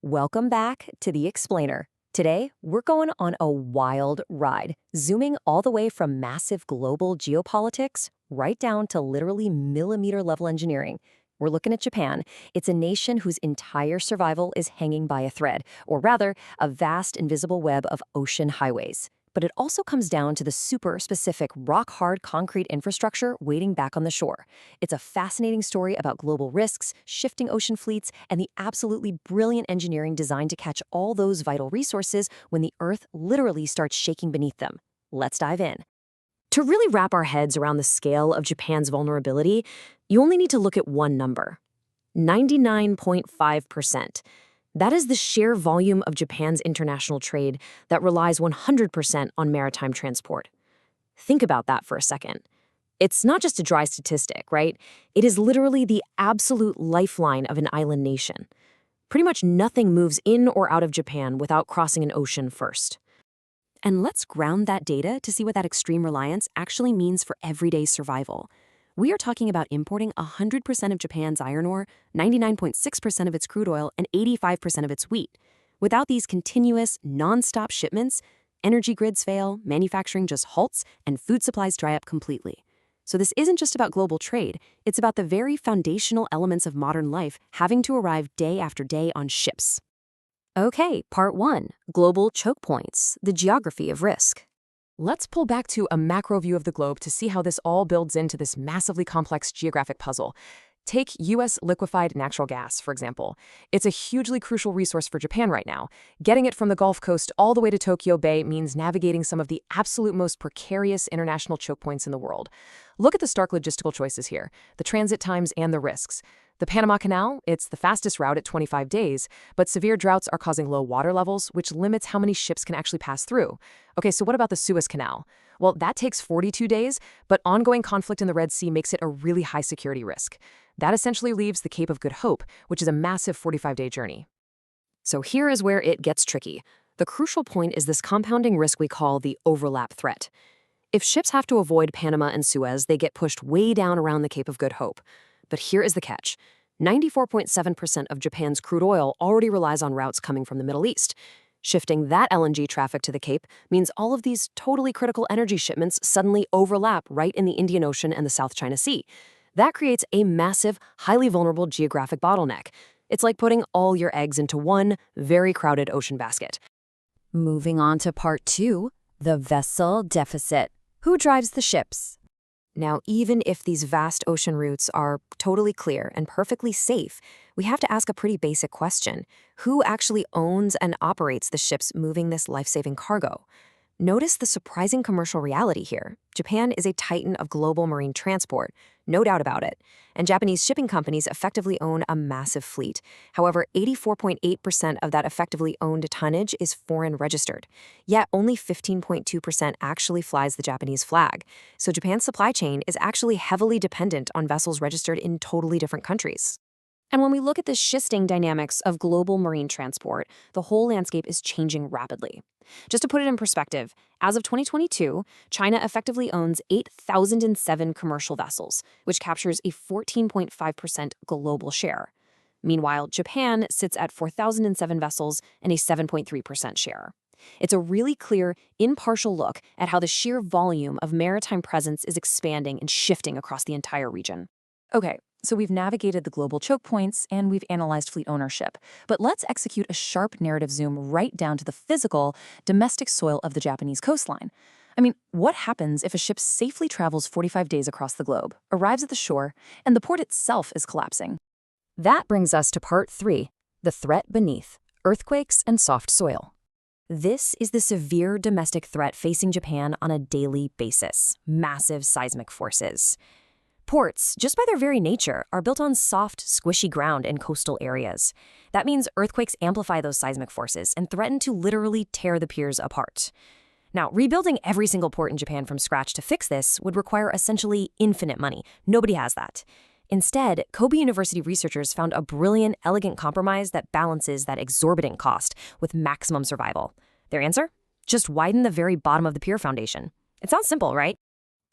Welcome back to The Explainer. Today, we're going on a wild ride, zooming all the way from massive global geopolitics right down to literally millimeter-level engineering. We're looking at Japan. It's a nation whose entire survival is hanging by a thread, or rather, a vast invisible web of ocean highways. But it also comes down to the super specific rock-hard concrete infrastructure waiting back on the shore. It's a fascinating story about global risks, shifting ocean fleets, and the absolutely brilliant engineering designed to catch all those vital resources when the Earth literally starts shaking beneath them. Let's dive in. To really wrap our heads around the scale of Japan's vulnerability, you only need to look at one number: 99.5%. That is the sheer volume of Japan's international trade that relies 100% on maritime transport. Think about that for a second. It's not just a dry statistic, right? It is literally the absolute lifeline of an island nation. Pretty much nothing moves in or out of Japan without crossing an ocean first. And let's ground that data to see what that extreme reliance actually means for everyday survival. We are talking about importing 100% of Japan's iron ore, 99.6% of its crude oil, and 85% of its wheat. Without these continuous, non-stop shipments, energy grids fail, manufacturing just halts, and food supplies dry up completely. So this isn't just about global trade, it's about the very foundational elements of modern life having to arrive day after day on ships. Okay, part 1, global choke points, the geography of risk. Let's pull back to a macro view of the globe to see how this all builds into this massively complex geographic puzzle. Take U.S. liquefied natural gas, for example. It's a hugely crucial resource for Japan right now. Getting it from the Gulf Coast all the way to Tokyo Bay means navigating some of the absolute most precarious international choke points in the world. Look at the stark logistical choices here, the transit times and the risks. The Panama Canal, it's the fastest route at 25 days, but severe droughts are causing low water levels, which limits how many ships can actually pass through. Okay, so what about the Suez Canal? Well, that takes 42 days, but ongoing conflict in the Red Sea makes it a really high security risk. That essentially leaves the Cape of Good Hope, which is a massive 45-day journey. So here is where it gets tricky. The crucial point is this compounding risk we call the overlap threat. If ships have to avoid Panama and Suez, they get pushed way down around the Cape of Good Hope. But here is the catch. 94.7% of Japan's crude oil already relies on routes coming from the Middle East. Shifting that LNG traffic to the Cape means all of these totally critical energy shipments suddenly overlap right in the Indian Ocean and the South China Sea. That creates a massive, highly vulnerable geographic bottleneck. It's like putting all your eggs into one very crowded ocean basket. Moving on to part 2, the vessel deficit. Who drives the ships? Now, even if these vast ocean routes are totally clear and perfectly safe, we have to ask a pretty basic question. Who actually owns and operates the ships moving this life-saving cargo? Notice the surprising commercial reality here. Japan is a titan of global marine transport, no doubt about it, and Japanese shipping companies effectively own a massive fleet. However, 84.8% of that effectively owned tonnage is foreign registered, yet only 15.2% actually flies the Japanese flag. So Japan's supply chain is actually heavily dependent on vessels registered in totally different countries. And when we look at the shifting dynamics of global marine transport, the whole landscape is changing rapidly. Just to put it in perspective, as of 2022, China effectively owns 8,007 commercial vessels, which captures a 14.5% global share. Meanwhile, Japan sits at 4,007 vessels and a 7.3% share. It's a really clear, impartial look at how the sheer volume of maritime presence is expanding and shifting across the entire region. Okay, so we've navigated the global choke points and we've analyzed fleet ownership. But let's execute a sharp narrative zoom right down to the physical, domestic soil of the Japanese coastline. I mean, what happens if a ship safely travels 45 days across the globe, arrives at the shore, and the port itself is collapsing? That brings us to part 3, the threat beneath, earthquakes and soft soil. This is the severe domestic threat facing Japan on a daily basis, massive seismic forces. Ports, just by their very nature, are built on soft, squishy ground in coastal areas. That means earthquakes amplify those seismic forces and threaten to literally tear the piers apart. Now, rebuilding every single port in Japan from scratch to fix this would require essentially infinite money. Nobody has that. Instead, Kobe University researchers found a brilliant, elegant compromise that balances that exorbitant cost with maximum survival. Their answer? Just widen the very bottom of the pier foundation. It sounds simple, right?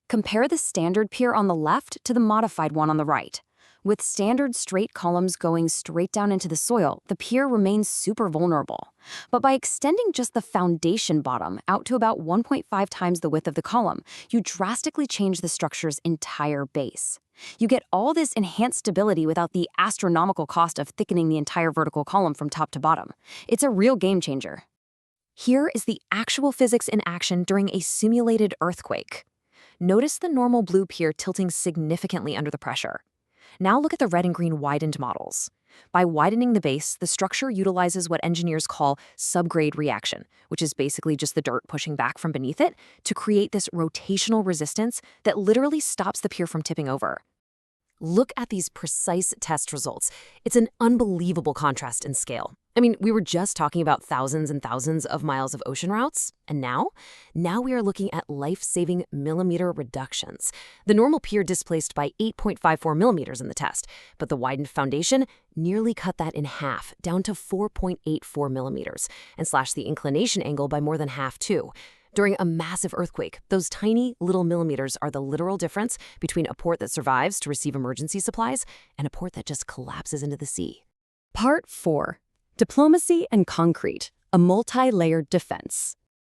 Compare the standard pier on the left to the modified one on the right. With standard straight columns going straight down into the soil, the pier remains super vulnerable. But by extending just the foundation bottom out to about 1.5 times the width of the column, you drastically change the structure's entire base. You get all this enhanced stability without the astronomical cost of thickening the entire vertical column from top to bottom. It's a real game changer. Here is the actual physics in action during a simulated earthquake. Notice the normal blue pier tilting significantly under the pressure. Now look at the red and green widened models. By widening the base, the structure utilizes what engineers call subgrade reaction, which is basically just the dirt pushing back from beneath it to create this rotational resistance that literally stops the pier from tipping over. Look at these precise test results. It's an unbelievable contrast in scale. I mean, we were just talking about thousands and thousands of miles of ocean routes, and now we are looking at life-saving millimeter reductions. The normal pier displaced by 8.54 millimeters in the test, but the widened foundation nearly cut that in half, down to 4.84 millimeters, and slashed the inclination angle by more than half too. During a massive earthquake, those tiny little millimeters are the literal difference between a port that survives to receive emergency supplies and a port that just collapses into the sea. Part 4. Diplomacy and Concrete, a multi-layered defense.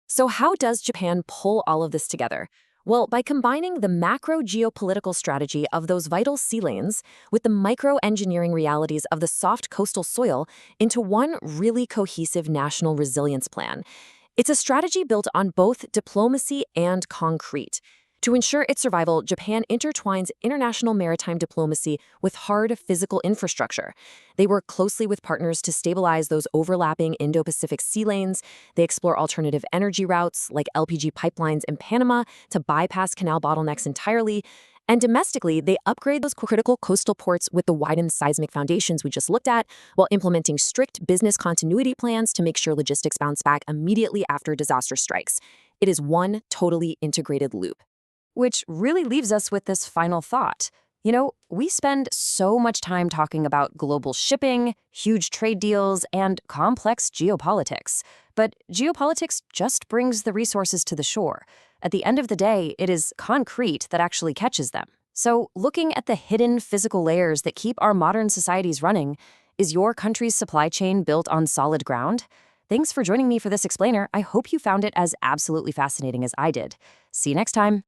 So how does Japan pull all of this together? Well, by combining the macro geopolitical strategy of those vital sea lanes with the micro-engineering realities of the soft coastal soil into one really cohesive national resilience plan. It's a strategy built on both diplomacy and concrete. To ensure its survival, Japan intertwines international maritime diplomacy with hard physical infrastructure. They work closely with partners to stabilize those overlapping Indo-Pacific sea lanes. They explore alternative energy routes like LPG pipelines in Panama to bypass canal bottlenecks entirely. And domestically, they upgrade those critical coastal ports with the widened seismic foundations we just looked at, while implementing strict business continuity plans to make sure logistics bounce back immediately after disaster strikes. It is one totally integrated loop. Which really leaves us with this final thought. You know, we spend so much time talking about global shipping, huge trade deals, and complex geopolitics. But geopolitics just brings the resources to the shore. At the end of the day, it is concrete that actually catches them. So, looking at the hidden physical layers that keep our modern societies running, is your country's supply chain built on solid ground? Thanks for joining me for this explainer. I hope you found it as absolutely fascinating as I did. See you next time.